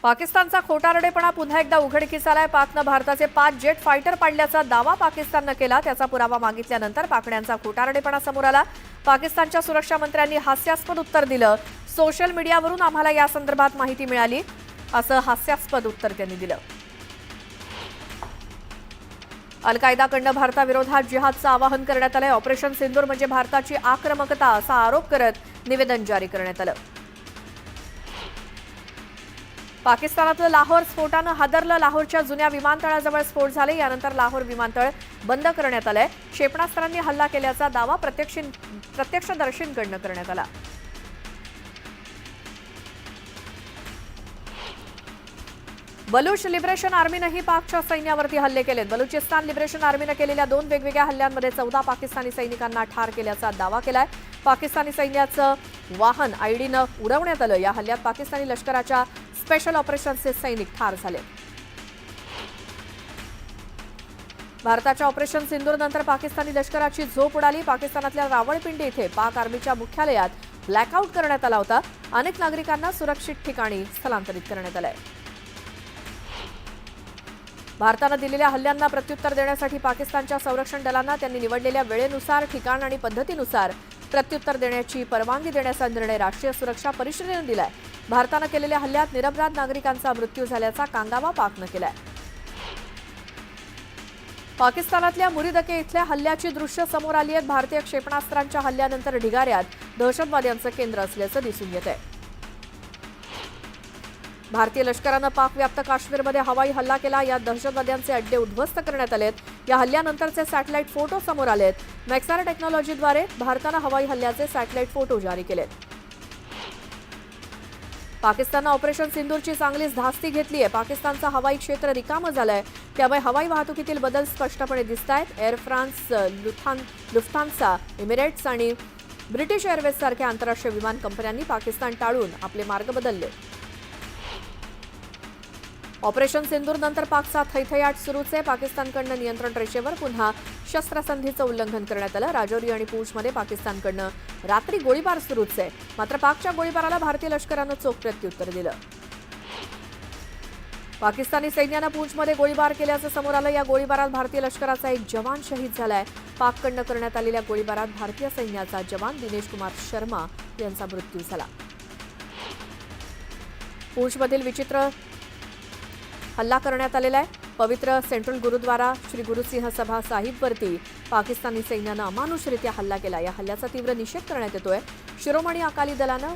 पाकिस्तानचा खोटारडेपणा पुन्हा एकदा उघडकीस आलाय। पाकनं भारताचे 5 जेट फायटर पाडल्याचा दावा पाकिस्ताननं केला। त्याचा पुरावा मागितल्यानंतर पाकड्यांचा खोटारडेपणा समोर आला। पाकिस्तानच्या सुरक्षा मंत्र्यांनी हास्यास्पद उत्तर दिलं। सोशल मीडियावरून आम्हाला या संदर्भात माहिती मिळाली, असं हास्यास्पद उत्तर त्यांनी दिलं। अल कायदाकडनं भारताविरोधात जिहादचं आवाहन करण्यात आलंय। ऑपरेशन सिंदूर म्हणजे भारताची आक्रमकता असा आरोप करत निवेदन जारी करण्यात आलं। पाकिस्तानातलं लाहोर स्फोटानं हादरलं। लाहोरच्या जुन्या विमानतळाजवळ स्फोट झाले। यानंतर लाहोर विमानतळ बंद करण्यात आलंय। क्षेपणास्त्रांनी हल्ला केल्याचा दावा प्रत्यक्षदर्शींकडनं करण्यात आला। बलूच लिबरेशन आर्मीनंही पाकच्या सैन्यावरती हल्ले केलेत। बलुचिस्तान लिबरेशन आर्मीनं केलेल्या 2 वेगवेगळ्या हल्ल्यांमध्ये 14 पाकिस्तानी सैनिकांना ठार केल्याचा दावा केलाय। पाकिस्तानी सैन्याचं वाहन आयडीनं उडवण्यात आलं। या हल्ल्यात पाकिस्तानी लष्कराच्या स्पेशल ऑपरेशन्सचे सैनिक ठार झाले। भारताच्या ऑपरेशन सिंदूर नंतर पाकिस्तानी लष्कराची झोप उडाली। पाकिस्तानातल्या रावळपिंडी इथे पाक आर्मीच्या मुख्यालयात ब्लॅकआउट करण्यात आला होता। अनेक नागरिकांना सुरक्षित ठिकाणी स्थलांतरित करण्यात आलंय। भारतानं दिलेल्या हल्ल्यांना प्रत्युत्तर देण्यासाठी पाकिस्तानच्या संरक्षण दलांना त्यांनी निवडलेल्या वेळेनुसार, ठिकाण आणि पद्धतीनुसार प्रत्युत्तर देण्याची परवानगी देण्याचा निर्णय राष्ट्रीय सुरक्षा परिषदेनं दिलाय। भारतानं केलेल्या हल्ल्यात निरपराध नागरिकांचा मृत्यू झाल्याचा कांगावा पाकनं केलाय। पाकिस्तानातल्या मुरीदके इथल्या हल्ल्याची दृश्य समोर आली आहेत। भारतीय क्षेपणास्त्रांच्या हल्ल्यानंतर ढिगाऱ्यात दहशतवाद्यांचं केंद्र असल्याचं दिसून येतंय। भारतीय लष्करानं पाकव्याप्त काश्मीरमध्ये हवाई हल्ला केला। यात दहशतवाद्यांचे अड्डे उद्ध्वस्त करण्यात आलेत। या हल्ल्यानंतरचे सॅटेलाइट फोटो समोर आलेत। मॅक्सार टेक्नॉलॉजीद्वारे भारतानं हवाई हल्ल्याचे सॅटेलाइट फोटो जारी केलेत। पाकिस्ताननं ऑपरेशन सिंदूरची चांगलीच धास्ती घेतली आहे। पाकिस्तानचं हवाई क्षेत्र रिकामं झालंय, त्यामुळे हवाई वाहतुकीतील बदल स्पष्टपणे दिसतायत। एअर फ्रान्स, लुफ्थान्सा, एमिरेट्स आणि ब्रिटिश एअरवेज सारख्या आंतरराष्ट्रीय विमान कंपन्यांनी पाकिस्तान टाळून आपले मार्ग बदलले। ऑपरेशन सिंदूर नंतर पाकचा थैथयाट सुरूच आहे। पाकिस्तानकडनं नियंत्रण रेषेवर पुन्हा शस्त्रसंधीचं उल्लंघन करण्यात आलं। राजौरी आणि पूंछमध्ये पाकिस्तानकडनं रात्री गोळीबार सुरूच आहे। मात्र पाकच्या गोळीबाराला भारतीय लष्करानं चोख प्रत्युत्तर दिलं। पाकिस्तानी सैन्यानं पूंछमध्ये गोळीबार केल्याचं समोर आलं। या गोळीबारात भारतीय लष्कराचा एक जवान शहीद झालाय। पाककडनं करण्यात आलेल्या गोळीबारात भारतीय सैन्याचा जवान दिनेश कुमार शर्मा यांचा मृत्यू झाला। पूंछमधील विचित्र हल्ला करण्यात आलेला आहे। पवित्र सेंट्रल गुरुद्वारा श्री गुरुसिंह सभा साहिबवरती पाकिस्तानी सैन्यानं अमानुषरित्या हल्ला केला। या हल्ल्याचा तीव्र निषेध करण्यात येतोय। शिरोमणी अकाली दलानं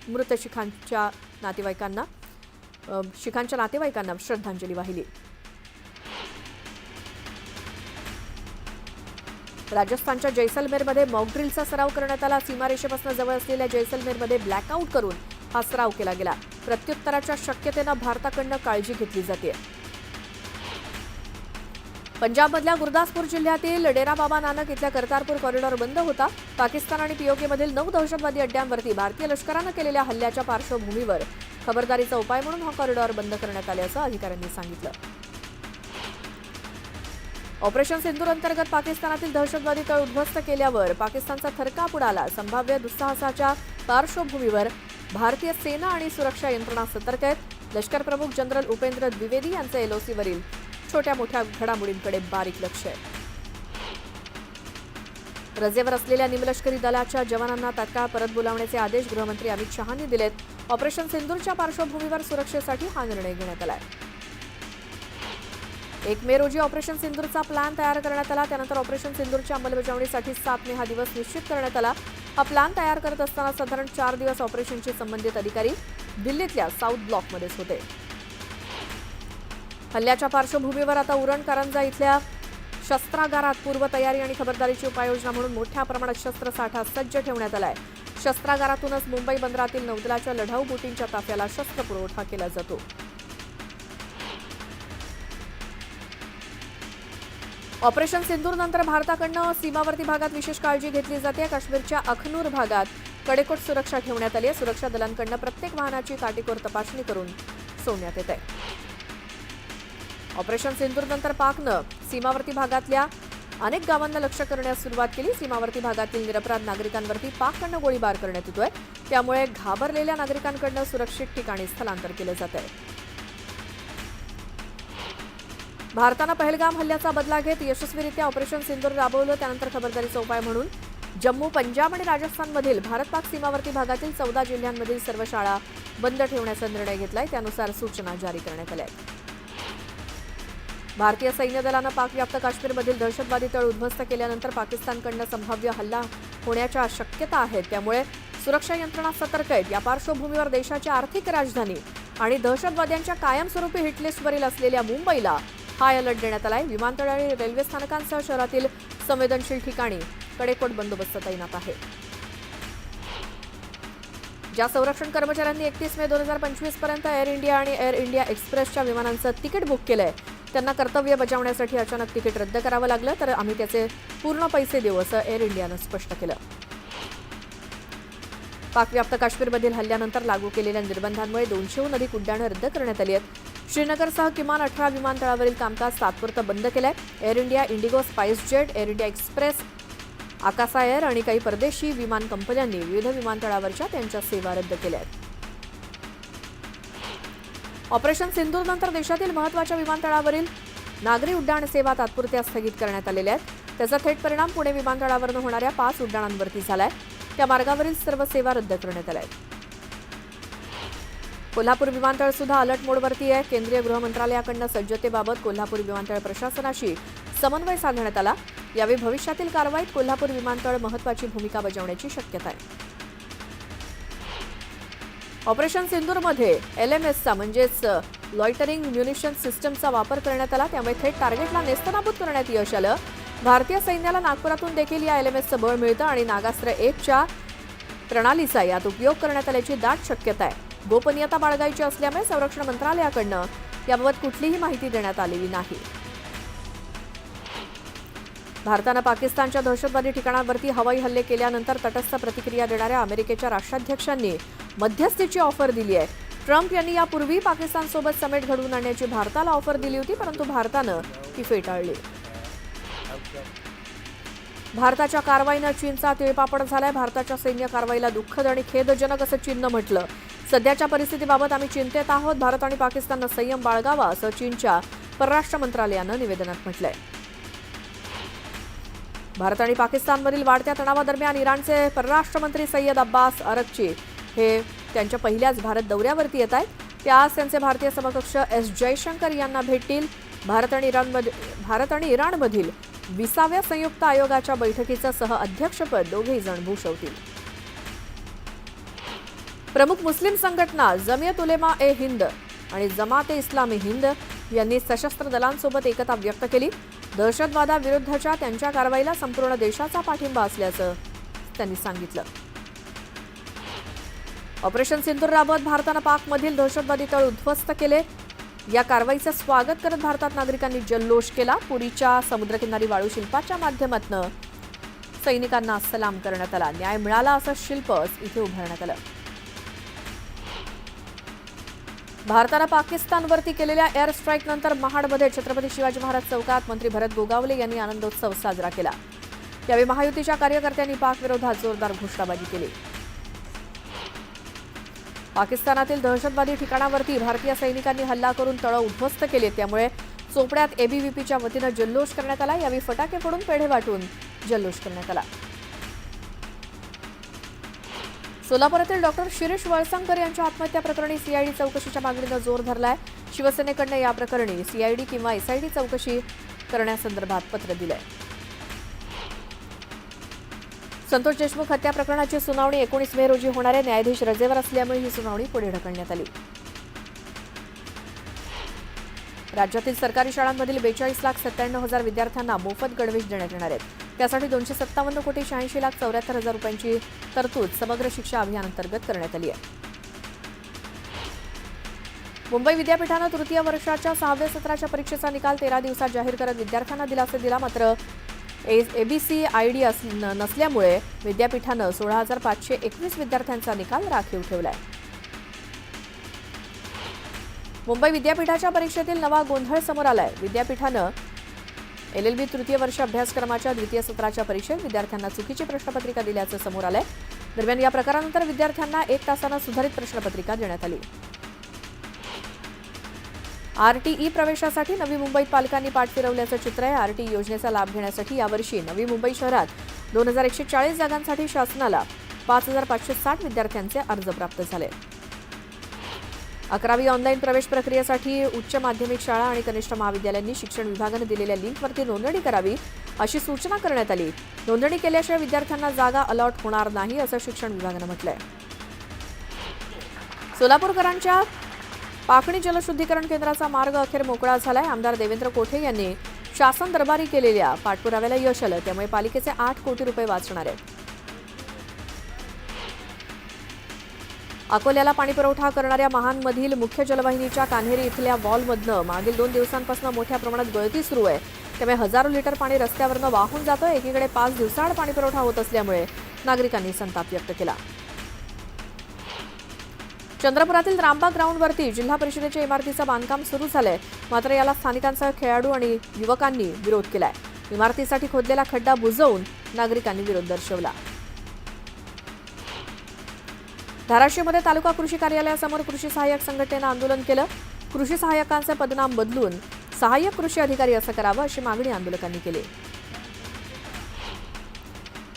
मृत शिखांच्या नातेवाईकांना श्रद्धांजली वाहिली। राजस्थानच्या जैसलमेरमध्ये मॉकड्रिलचा सराव करण्यात आला। सीमारेषेपासून जवळ असलेल्या जैसलमेरमध्ये ब्लॅकआउट करून हा सराव केला गेला। प्रत्युत्तराच्या शक्यतेनं भारताकडनं काळजी घेतली जाते। पंजाबमधल्या गुरदासपूर जिल्ह्यातील डेरा बाबा नानक इथल्या करतारपूर कॉरिडॉर बंद होता। पाकिस्तान आणि पीओकेमधील 9 दहशतवादी अड्ड्यांवरती भारतीय लष्करानं केलेल्या हल्ल्याच्या पार्श्वभूमीवर खबरदारीचा उपाय म्हणून हा कॉरिडॉर बंद करण्यात आल्याचं अधिकाऱ्यांनी सांगितलं। ऑपरेशन सिंदूर अंतर्गत पाकिस्तानातील दहशतवादी तळ उद्ध्वस्त केल्यावर पाकिस्तानचा थरकाप उडाला। संभाव्य दुस्साहसाच्या पार्श्वभूमीवर भारतीय सेना आणि सुरक्षा यंत्रणा सतर्क आहेत। लष्कर प्रमुख जनरल उपेंद्र द्विवेदी यांचं एलओसीवरील छोट्या मोठ्या घडामोडींकडे बारीक लक्ष आहे। रजेवर असलेल्या निमलष्करी दलाच्या जवानांना तात्काळ परत बोलावण्याचे आदेश गृहमंत्री अमित शहांनी दिलेत। ऑपरेशन सिंदूरच्या पार्श्वभूमीवर सुरक्षेसाठी हा निर्णय घेण्यात आलाय। 1 मे रोजी ऑपरेशन सिंदूरचा प्लॅन तयार करण्यात आला। त्यानंतर ऑपरेशन सिंदूरच्या अंमलबजावणीसाठी 7 मे हा दिवस निश्चित करण्यात आला। हा प्लॅन तयार करत असताना साधारण 4 दिवस ऑपरेशनचे संबंधित अधिकारी दिल्लीतल्या साऊथ ब्लॉकमध्येच होते। हल्ल्याच्या पार्श्वभूमीवर आता उरण कारंजा इथल्या शस्त्रागारात पूर्वतयारी आणि खबरदारीची उपाययोजना म्हणून मोठ्या प्रमाणात शस्त्रसाठा सज्ज ठेवण्यात आलाय। शस्त्रागारातूनच मुंबई बंदरातील नौदलाच्या लढाऊ बोटींच्या ताफ्याला शस्त्रपुरवठा केला जातो। ऑपरेशन सिंदूर नंतर भारताकडनं सीमावर्ती भागात विशेष काळजी घेतली जाते। काश्मीरच्या अखनूर भागात कडेकोट सुरक्षा ठेवण्यात आली आहे। सुरक्षा दलांकडनं प्रत्येक वाहनाची काटेकोर तपासणी करून सोडण्यात येत आहे। ऑपरेशन सिंदूर नंतर पाकनं सीमावर्ती भागातल्या अनेक गावांना लक्ष्य करण्यास सुरुवात केली. सीमावर्ती भागातील निरपराध नागरिकांवरती पाककडनं गोळीबार करण्यात येतोय. त्यामुळे घाबरलेल्या नागरिकांकडनं सुरक्षित ठिकाणी स्थलांतर केलं जात आहे. भारतानं पहलगाम हल्ल्याचा बदला घेत यशस्वीरित्या ऑपरेशन सिंदूर राबवलं. त्यानंतर खबरदारीचा उपाय म्हणून जम्मू, पंजाब आणि राजस्थानमधील भारत-पाक सीमावर्ती भागातील 14 जिल्ह्यांमधील सर्व शाळा बंद ठेवण्याचा निर्णय घेतलाय. त्यानुसार सूचना जारी करण्यात आल्या आहेत. भारतीय सैन्य दलानं पाकव्याप्त काश्मीरमधील दहशतवादी तळ उद्ध्वस्त केल्यानंतर पाकिस्तानकडनं संभाव्य हल्ला होण्याच्या शक्यता आहेत. त्यामुळे सुरक्षा यंत्रणा सतर्क आहेत. या पार्श्वभूमीवर देशाची आर्थिक राजधानी आणि दहशतवाद्यांच्या कायमस्वरूपी हिटलिस्टवरील असलेल्या मुंबईला हाय अलर्ट देण्यात आलाय. विमानतळ आणि रेल्वे स्थानकांसह शहरातील संवेदनशील ठिकाणी कडेकोट बंदोबस्त तैनात आहे. ज्या संरक्षण कर्मचाऱ्यांनी 31 मे 2025 पर्यंत एअर इंडिया आणि एअर इंडिया एक्सप्रेसच्या विमानांचं तिकीट बुक केलंय त्यांना कर्तव्य बजावण्यासाठी अचानक तिकीट रद्द करावं लागलं तर आम्ही त्याचे पूर्ण पैसे देऊ असं एअर इंडियानं स्पष्ट केलं. पाकव्याप्त काश्मीरमधील हल्ल्यानंतर लागू केलेल्या निर्बंधांमुळे 200हून अधिक उड्डाणं रद्द करण्यात आली आहेत. श्रीनगरसह किमान 18 विमानतळावरील कामकाज तात्पुरतं बंद केलंय. Air India, IndiGo, SpiceJet, Air India Express, Akasa Air आणि काही परदेशी विमान कंपन्यांनी विविध विमानतळावरच्या त्यांच्या सेवा रद्द केल्या आहेत. ऑपरेशन सिंदूरनंतर देशातील महत्त्वाच्या विमानतळावरील नागरी उड्डाण सेवा तात्पुरत्या स्थगित करण्यात आलेल्या आहेत. त्याचा थेट परिणाम पुणे विमानतळावरून होणाऱ्या 5 उड्डाणांवरती झालाय. त्या मार्गावरील सर्व सेवा रद्द करण्यात आल्या आहेत. कोल्हापूर विमानतळ सुद्धा अलर्ट मोडवरती आहे. केंद्रीय गृह मंत्रालयाकडून सज्जतेबाबत कोल्हापूर विमानतळ प्रशासनाशी समन्वय साधण्यात आला. यावेळी भविष्यातील कारवाईत कोल्हापूर विमानतळ महत्त्वाची भूमिका बजावण्याची शक्यता आहे. ऑपरेशन सिंदूरमध्ये LMSचा म्हणजेच लॉइटरिंग म्युनिशन सिस्टमचा वापर करण्यात आला. त्यामुळे थेट टार्गेटला नेस्तनाबूत करण्यात यश आलं. भारतीय सैन्याला नागपुरातून देखील या LMSचं बळ मिळतं आणि नागास्त्र 1च्या प्रणालीचा यात उपयोग करण्यात आल्याची दाट शक्यता आहे. गोपनीयता बाळगायची असल्यामुळे संरक्षण मंत्रालयाकडनं याबाबत कुठलीही माहिती देण्यात आलेली नाही. भारतानं पाकिस्तानच्या दहशतवादी ठिकाणांवरती हवाई हल्ले केल्यानंतर तटस्थ प्रतिक्रिया देणाऱ्या अमेरिकेच्या राष्ट्राध्यक्षांनी मध्यस्थीची ऑफर दिली आहे. ट्रम्प यांनी यापूर्वी पाकिस्तानसोबत समेट घडवून आणण्याची भारताला ऑफर दिली होती, परंतु भारतानं ती फेटाळली. भारताच्या कारवाईनं चीनचा तिळपापड झालाय. भारताच्या सैन्य कारवाईला दुःखद आणि खेदजनक असं चीननं म्हटलं. सध्याच्या परिस्थितीबाबत आम्ही चिंतेत आहोत. भारत आणि पाकिस्ताननं संयम बाळगावा असं चीनच्या परराष्ट्र मंत्रालयानं निवेदनात म्हटलंय. भारत आणि पाकिस्तानमधील वाढत्या तणावादरम्यान इराणचे परराष्ट्र मंत्री सय्यद अब्बास अरक्ची हे त्यांच्या पहिल्याच भारत दौऱ्यावरती येत आहेत. ते आज त्यांचे भारतीय समकक्ष S जयशंकर यांना भेटतील. भारत आणि इराणमधील 20व्या संयुक्त आयोगाच्या बैठकीचं सहअध्यक्षपद दोघेही जण भूषवतील. प्रमुख मुस्लिम संघटना जमियत उलेमा ए हिंद आणि जमाते इस्लामी हिंद यांनी सशस्त्र दलांसोबत एकता व्यक्त केली. दहशतवादाविरुद्धच्या त्यांच्या कारवाईला संपूर्ण देशाचा पाठिंबा असल्याचं त्यांनी सांगितलं. ऑपरेशन सिंदूर राबवत भारतानं पाकमधील दहशतवादी तळ उद्ध्वस्त केले. या कारवाईचं स्वागत करत भारतात नागरिकांनी जल्लोष केला. पुरीच्या समुद्रकिनारी वाळू शिल्पाच्या माध्यमातून सैनिकांना सलाम करण्यात आला. न्याय मिळाला असं शिल्प इथे उभारण्यात आलं. भारतानं पाकिस्तानवरती केलेल्या एअर स्ट्राईकनंतर महाडमध्ये छत्रपती शिवाजी महाराज चौकात मंत्री भरत गोगावले यांनी आनंदोत्सव साजरा केला. यावेळी महायुतीच्या कार्यकर्त्यांनी पाकविरोधात जोरदार घोषणाबाजी केली. पाकिस्तानातील दहशतवादी ठिकाणावरती भारतीय सैनिकांनी हल्ला करून तळं उद्ध्वस्त केले. त्यामुळे चोपड्यात ABVPच्या वतीनं जल्लोष करण्यात आला. यावेळी फटाके फोडून पेढे वाटून जल्लोष करण्यात आला. सोलापुरातील डॉक्टर शिरीष वळसंकर यांच्या आत्महत्या प्रकरणी CID चौकशीच्या मागणीनं जोर धरलाय. शिवसेनेकडनं या प्रकरणी CID किंवा SID चौकशी करण्यासंदर्भात पत्र दिलंय. संतोष देशमुख हत्या प्रकरणाची सुनावणी 19 मे रोजी होणार आहे. न्यायाधीश रजेवर असल्यामुळे ही सुनावणी पुढे ढकलण्यात आली. राज्यातील सरकारी शाळांमधील 42,97,000 विद्यार्थ्यांना मोफत गणवेश देण्यात येणार आहेत. त्यासाठी 257,86,74,000 रुपयांची तरतूद समग्र शिक्षा अभियानांतर्गत करण्यात आली आहे. मुंबई विद्यापीठानं तृतीय वर्षाच्या 6व्या सत्राच्या परीक्षेचा निकाल 13 दिवसात जाहीर करत विद्यार्थ्यांना दिलासा दिला. मात्र ABCID नसल्यामुळे विद्यापीठानं 16,521 विद्यार्थ्यांचा निकाल राखीव ठेवलाय. मुंबई विद्यापीठाच्या परीक्षेतील नवा गोंधळ समोर आलाय. विद्यापीठानं LLB तृतीय वर्ष अभ्यासक्रमाच्या द्वितीय सत्राच्या परीक्षेत विद्यार्थ्यांना चुकीची प्रश्नपत्रिका दिल्याचं समोर आलंय. दरम्यान या प्रकारानंतर विद्यार्थ्यांना 1 तासानं सुधारित प्रश्नपत्रिका देण्यात आली. RTE प्रवेशासाठी नवी मुंबईत पालकांनी पाठ फिरवल्याचं चित्र आहे. RTE योजनेचा लाभ घेण्यासाठी यावर्षी नवी मुंबई शहरात 2140 जागांसाठी शासनाला 5560 विद्यार्थ्यांचे अर्ज प्राप्त झाले. 11वी ऑनलाईन प्रवेश प्रक्रियेसाठी उच्च माध्यमिक शाळा आणि कनिष्ठ महाविद्यालयांनी शिक्षण विभागाने दिलेल्या लिंकवरती नोंदणी करावी अशी सूचना करण्यात आली. नोंदणी केल्याशिवाय विद्यार्थ्यांना जागा अलॉट होणार नाही असं शिक्षण विभागानं म्हटलंय. सोलापूरकरांच्या पाकणी जलशुद्धीकरण केंद्राचा मार्ग अखेर मोकळा झालाय. आमदार देवेंद्र कोठे यांनी शासन दरबारी केलेल्या पाठपुराव्याला यश आलं. त्यामुळे पालिकेचे 8 कोटी रुपये वाचणार आहेत. अकोल्याला पाणीपुरवठा करणाऱ्या महानमधील मुख्य जलवाहिनीच्या कान्हेरी इथल्या वॉलमधनं मागील 2 दिवसांपासून मोठ्या प्रमाणात गळती सुरू आहे. त्यामुळे हजारो लिटर पाणी रस्त्यावरनं वाहून जातं. एकीकडे 5 दिवसाआड पाणीपुरवठा होत असल्यामुळे नागरिकांनी संताप व्यक्त केला. चंद्रपुरातील रामबाग ग्राउंडवरती जिल्हा परिषदेच्या इमारतीचं बांधकाम सुरू झालंय. मात्र याला स्थानिकांसह खेळाडू आणि युवकांनी विरोध केलाय. इमारतीसाठी खोदलेला खड्डा बुजवून नागरिकांनी विरोध दर्शवला. धाराशिवमध्ये तालुका कृषी कार्यालयासमोर कृषी सहाय्यक संघटनेनं आंदोलन केलं. कृषी सहाय्यकांचे पदनाम बदलून सहाय्यक कृषी अधिकारी असं करावं अशी मागणी आंदोलकांनी केली.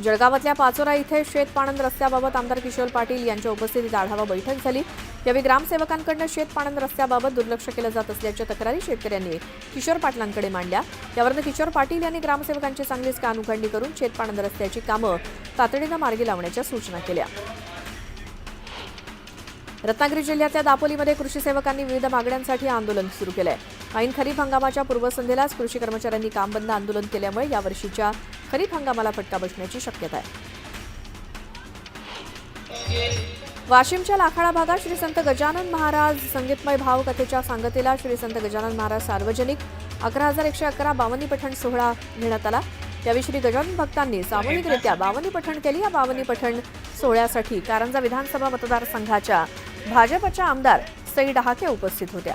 जळगावातल्या पाचोरा इथे शेतपाणंद रस्त्याबाबत आमदार किशोर पाटील यांच्या उपस्थितीत आढावा बैठक झाली. यावेळी ग्रामसेवकांकडून शेतपाणंद रस्त्याबाबत दुर्लक्ष केलं जात असल्याच्या तक्रारी शेतकऱ्यांनी किशोर पाटलांकडे मांडल्या. त्यावरून किशोर पाटील यांनी ग्रामसेवकांची चांगलीच कानउघडणी करून शेतपाणंद रस्त्याची कामं तातडीनं मार्गी लावण्याच्या सूचना केल्या. रत्नागिरी जिल्ह्यातल्या दापोलीमध्ये कृषी सेवकांनी विविध मागण्यांसाठी आंदोलन सुरू केलंय. ऐन खरीप हंगामाच्या पूर्वसंध्येलाच कृषी कर्मचाऱ्यांनी काम बंद आंदोलन केल्यामुळे यावर्षीच्या खरीप हंगामाला फटका बसण्याची शक्यता आहे. वाशिमच्या लाखाळा भागात श्री संत गजानन महाराज संगीतमय भावकथेच्या सांगतेला श्री संत गजानन महाराज सार्वजनिक 11,111 बावनी पठण सोहळा घेण्यात आला. यावेळी श्री गजानन भक्तांनी सामूहिकरित्या बावनी पठण केली. या बावनी पठण सोहळ्यासाठी कारंजा विधानसभा मतदारसंघाच्या भाजपच्या आमदार सई डहाके उपस्थित होत्या.